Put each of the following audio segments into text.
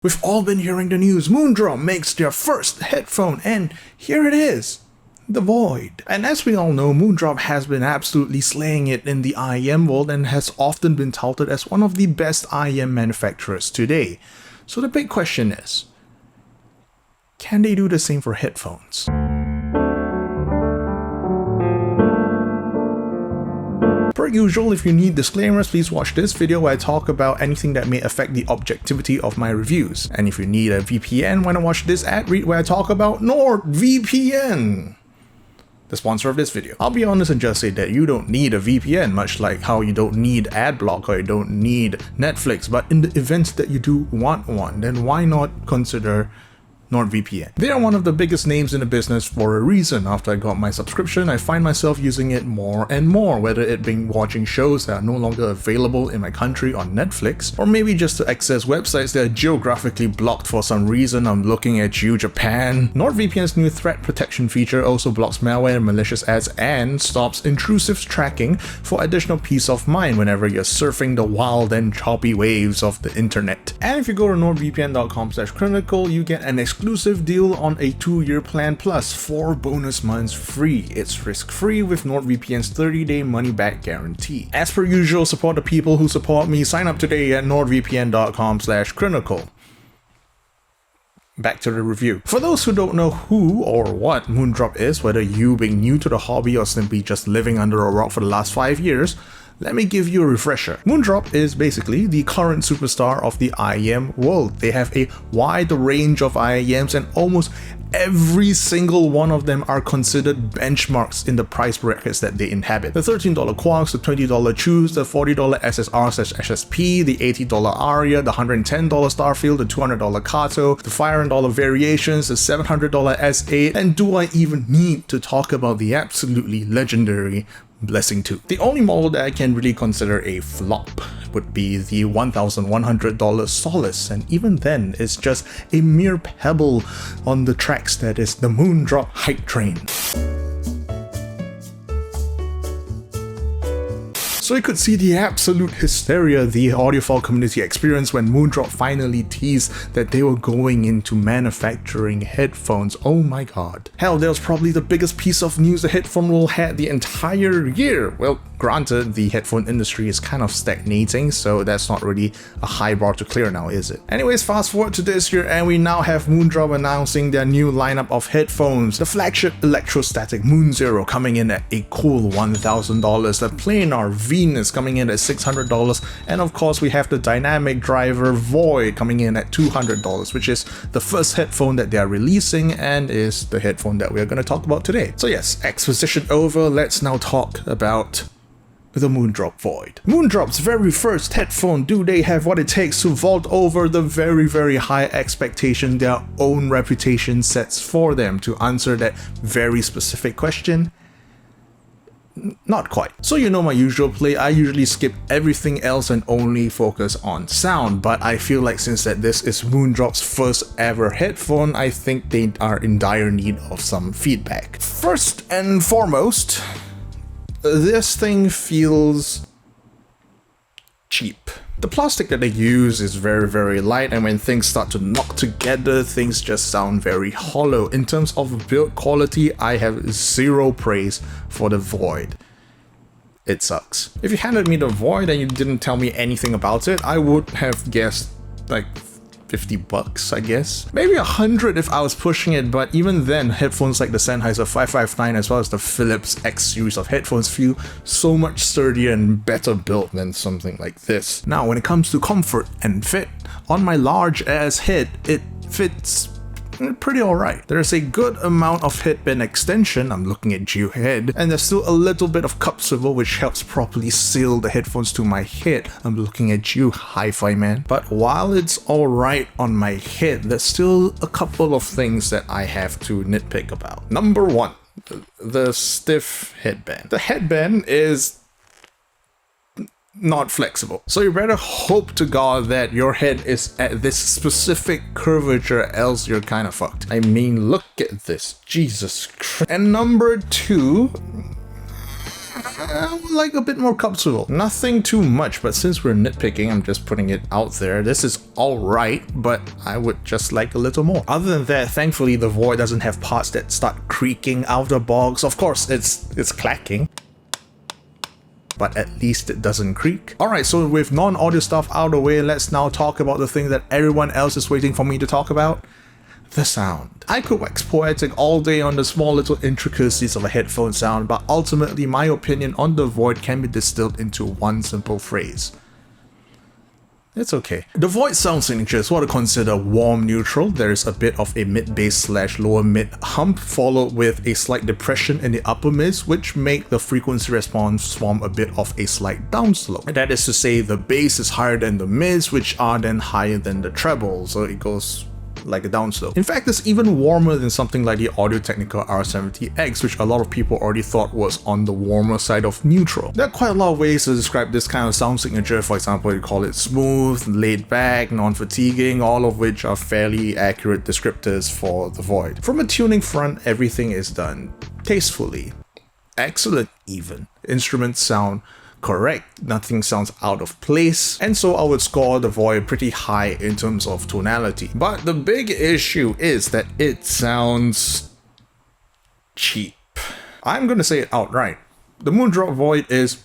We've all been hearing the news. Moondrop makes their first headphone, and here it is. The Void. And as we all know, Moondrop has been absolutely slaying it in the IEM world and has often been touted as one of the best IEM manufacturers today. So the big question is, can they do the same for headphones? Per usual, if you need disclaimers, please watch this video where I talk about anything that may affect the objectivity of my reviews. And if you need a VPN, why not watch this ad read where I talk about NordVPN, the sponsor of this video. I'll be honest and just say that you don't need a VPN, much like how you don't need AdBlock or you don't need Netflix, but in the event that you do want one, then why not consider NordVPN? They are one of the biggest names in the business for a reason. After I got my subscription, I find myself using it more and more, whether it being watching shows that are no longer available in my country on Netflix, or maybe just to access websites that are geographically blocked for some reason. I'm looking at you, Japan. NordVPN's new threat protection feature also blocks malware and malicious ads and stops intrusive tracking for additional peace of mind whenever you're surfing the wild and choppy waves of the internet. And if you go to nordvpn.com/chronicle, you get an exclusive deal on a 2-year plan plus 4 bonus months free. It's risk-free with NordVPN's 30-day money-back guarantee. As per usual, support the people who support me. Sign up today at nordvpn.com/chronicle. Back to the review. For those who don't know who or what Moondrop is, whether you being new to the hobby or simply just living under a rock for the last 5 years, let me give you a refresher. Moondrop is basically the current superstar of the IEM world. They have a wide range of IEMs and almost every single one of them are considered benchmarks in the price brackets that they inhabit. The $13 Quarks, the $20 Choose, the $40 SSR/SSP, the $80 Aria, the $110 Starfield, the $200 Kato, the $500 variations, the $700 S8, and do I even need to talk about the absolutely legendary Blessing 2? The only model that I can really consider a flop would be the $1,100 Solace, and even then it's just a mere pebble on the tracks that is the Moondrop hype train. So you could see the absolute hysteria the audiophile community experienced when Moondrop finally teased that they were going into manufacturing headphones. Oh my god. Hell, that was probably the biggest piece of news the headphone world had the entire year. Well, granted, the headphone industry is kind of stagnating, so that's not really a high bar to clear now, is it? Anyways, fast forward to this year and we now have Moondrop announcing their new lineup of headphones. The flagship electrostatic Moon Zero coming in at a cool $1,000, the planar Venus coming in at $600, and of course we have the dynamic driver Void coming in at $200, which is the first headphone that they are releasing and is the headphone that we are going to talk about today. So yes, exposition over, let's now talk about the Moondrop Void. Moondrop's very first headphone. Do they have what it takes to vault over the very high expectation their own reputation sets for them? To answer that very specific question, not quite. So you know my usual play, I usually skip everything else and only focus on sound, but I feel like since that this is Moondrop's first ever headphone, I think they are in dire need of some feedback. First and foremost, this thing feels cheap. The plastic that they use is very light, and when things start to knock together, things just sound very hollow. In terms of build quality, I have zero praise for the Void. It sucks. If you handed me the Void and you didn't tell me anything about it, I would have guessed like $50, I guess. Maybe 100 if I was pushing it, but even then, headphones like the Sennheiser 559 as well as the Philips X series of headphones feel so much sturdier and better built than something like this. Now, when it comes to comfort and fit, on my large ass head, it fits pretty alright. There's a good amount of headband extension, I'm looking at you head, and there's still a little bit of cup swivel which helps properly seal the headphones to my head. I'm looking at you, hi-fi man. But while it's alright on my head, there's still a couple of things that I have to nitpick about. Number one, the stiff headband. The headband is not flexible. So you better hope to god that your head is at this specific curvature, else you're kind of fucked. I mean, look at this, Jesus Christ. And number two, I would like a bit more comfortable. Nothing too much, but since we're nitpicking, I'm just putting it out there. This is alright, but I would just like a little more. Other than that, thankfully the Void doesn't have parts that start creaking out of the box. Of course, it's clacking, but at least it doesn't creak. Alright, so with non-audio stuff out of the way, let's now talk about the thing that everyone else is waiting for me to talk about. The sound. I could wax poetic all day on the small little intricacies of a headphone sound, but ultimately my opinion on the Void can be distilled into one simple phrase. It's okay. The Void sound signature is what I consider warm neutral. There is a bit of a mid-bass slash lower mid hump, followed with a slight depression in the upper mids, which make the frequency response form a bit of a slight downslope. And that is to say, the bass is higher than the mids, which are then higher than the treble, so it goes like a downslope. In fact, it's even warmer than something like the Audio-Technica R70X, which a lot of people already thought was on the warmer side of neutral. There are quite a lot of ways to describe this kind of sound signature. For example, you call it smooth, laid back, non-fatiguing, all of which are fairly accurate descriptors for the Void. From a tuning front, everything is done tastefully. Excellent even. Instruments sound correct, nothing sounds out of place, and so I would score the Void pretty high in terms of tonality. But the big issue is that it sounds cheap. I'm gonna say it outright. The Moondrop Void is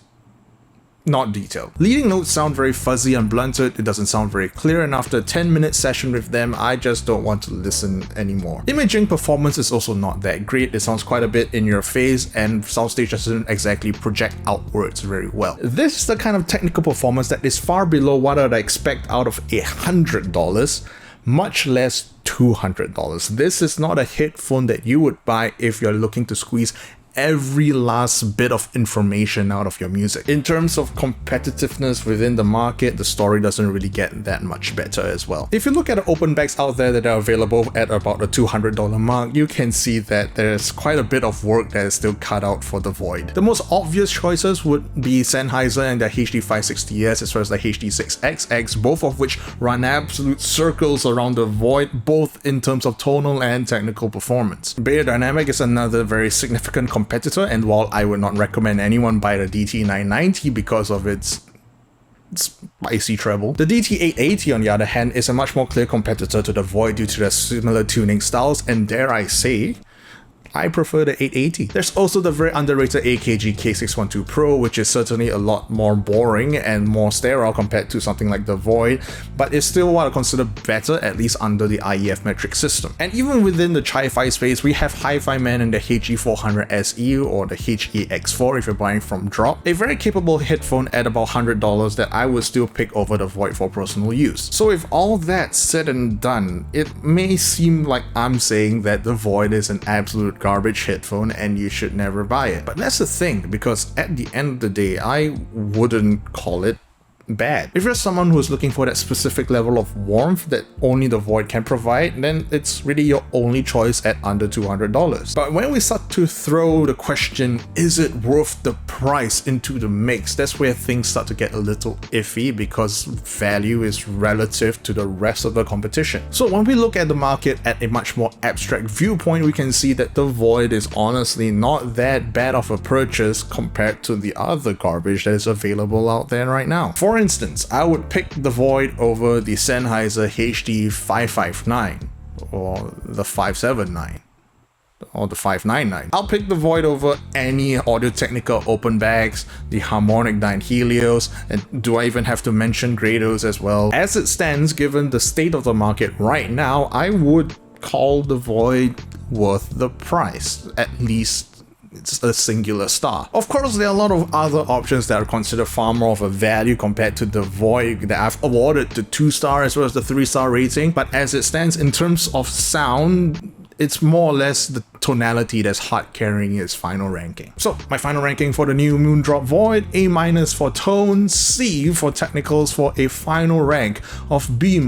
not detailed. Leading notes sound very fuzzy and blunted, it doesn't sound very clear, and after a 10-minute session with them, I just don't want to listen anymore. Imaging performance is also not that great, it sounds quite a bit in your face, and soundstage doesn't exactly project outwards very well. This is the kind of technical performance that is far below what I'd expect out of $100, much less $200. This is not a headphone that you would buy if you're looking to squeeze every last bit of information out of your music. In terms of competitiveness within the market, the story doesn't really get that much better as well. If you look at the open backs out there that are available at about the $200 mark, you can see that there's quite a bit of work that is still cut out for the Void. The most obvious choices would be Sennheiser and their HD560S as well as the HD6XX, both of which run absolute circles around the Void, both in terms of tonal and technical performance. Beyerdynamic is another very significant competitor, and while I would not recommend anyone buy the DT990 because of its spicy treble, the DT880 on the other hand is a much more clear competitor to the Void due to their similar tuning styles, and dare I say, I prefer the 880. There's also the very underrated AKG K612 Pro, which is certainly a lot more boring and more sterile compared to something like the Void, but it's still what I consider better, at least under the IEF metric system. And even within the Chi-Fi space, we have Hi-Fi-Man and the HE400 SE or the HEX4 if you're buying from Drop, a very capable headphone at about $100 that I would still pick over the Void for personal use. So with all that said and done, it may seem like I'm saying that the Void is an absolute garbage headphone and you should never buy it. But that's the thing, because at the end of the day, I wouldn't call it bad. If you're someone who's looking for that specific level of warmth that only the Void can provide, then it's really your only choice at under $200. But when we start to throw the question, is it worth the price into the mix, that's where things start to get a little iffy, because value is relative to the rest of the competition. So when we look at the market at a much more abstract viewpoint, we can see that the Void is honestly not that bad of a purchase compared to the other garbage that is available out there right now. For instance, I would pick the Void over the Sennheiser HD559 or the 579 or the 599. I'll pick the Void over any Audio-Technica open bags, the Harmonic 9 Helios, and do I even have to mention Grados as well? As it stands, given the state of the market right now, I would call the Void worth the price, at least it's a singular star. Of course, there are a lot of other options that are considered far more of a value compared to the Void that I've awarded the 2-star as well as the 3-star rating, but as it stands in terms of sound, it's more or less the tonality that's hard carrying its final ranking. So my final ranking for the new Moondrop Void, A- for tone, C for technicals, for a final rank of B-,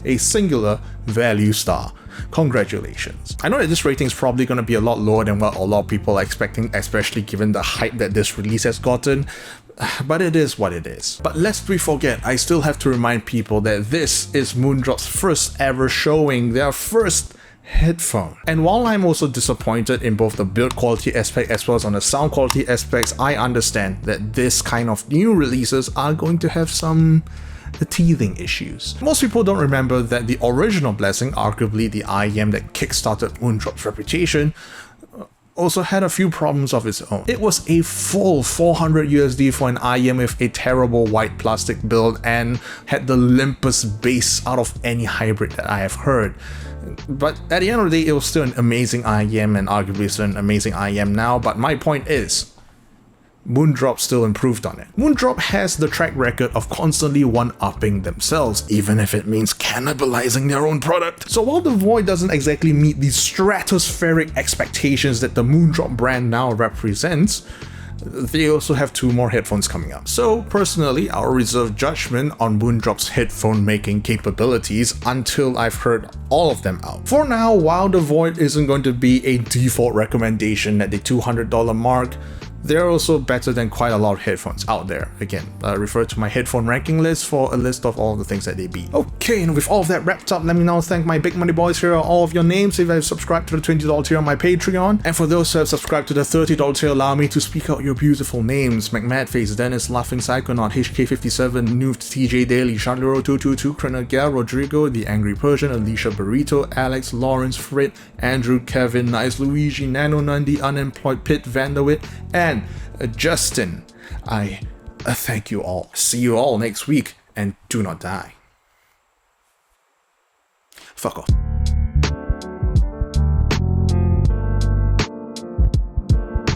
a singular value star. Congratulations. I know that this rating is probably going to be a lot lower than what a lot of people are expecting, especially given the hype that this release has gotten, but it is what it is. But lest we forget, I still have to remind people that this is Moondrop's first ever showing, their first headphone. And while I'm also disappointed in both the build quality aspect as well as on the sound quality aspects, I understand that this kind of new releases are going to have some teething issues. Most people don't remember that the original Blessing, arguably the IEM that kickstarted Moondrop's reputation, also had a few problems of its own. It was a full 400 USD for an IEM with a terrible white plastic build and had the limpest bass out of any hybrid that I have heard. But at the end of the day, it was still an amazing IEM and arguably still an amazing IEM now, but my point is, Moondrop still improved on it. Moondrop has the track record of constantly one-upping themselves, even if it means cannibalizing their own product. So while the Void doesn't exactly meet the stratospheric expectations that the Moondrop brand now represents, they also have 2 more headphones coming up. So personally, I'll reserve judgment on Moondrop's headphone making capabilities until I've heard all of them out. For now, while the Void isn't going to be a default recommendation at the $200 mark, they're also better than quite a lot of headphones out there. Again, refer to my headphone ranking list for a list of all the things that they beat. Okay, and with all of that wrapped up, let me now thank my big money boys. Here are all of your names if you have subscribed to the $20 tier on my Patreon. And for those who have subscribed to the $30 tier, allow me to speak out your beautiful names: McMadface, Dennis, Laughing Psychonaut, HK57, Noof, TJ Daily, Chandlero222, Krenagel, Rodrigo, The Angry Persian, Alicia Burrito, Alex, Lawrence, Fred, Andrew, Kevin, Nice Luigi, Nano Nandi, Unemployed Pit, Vanderwit, and Justin. I thank you all. See you all next week, and do not die. Fuck off.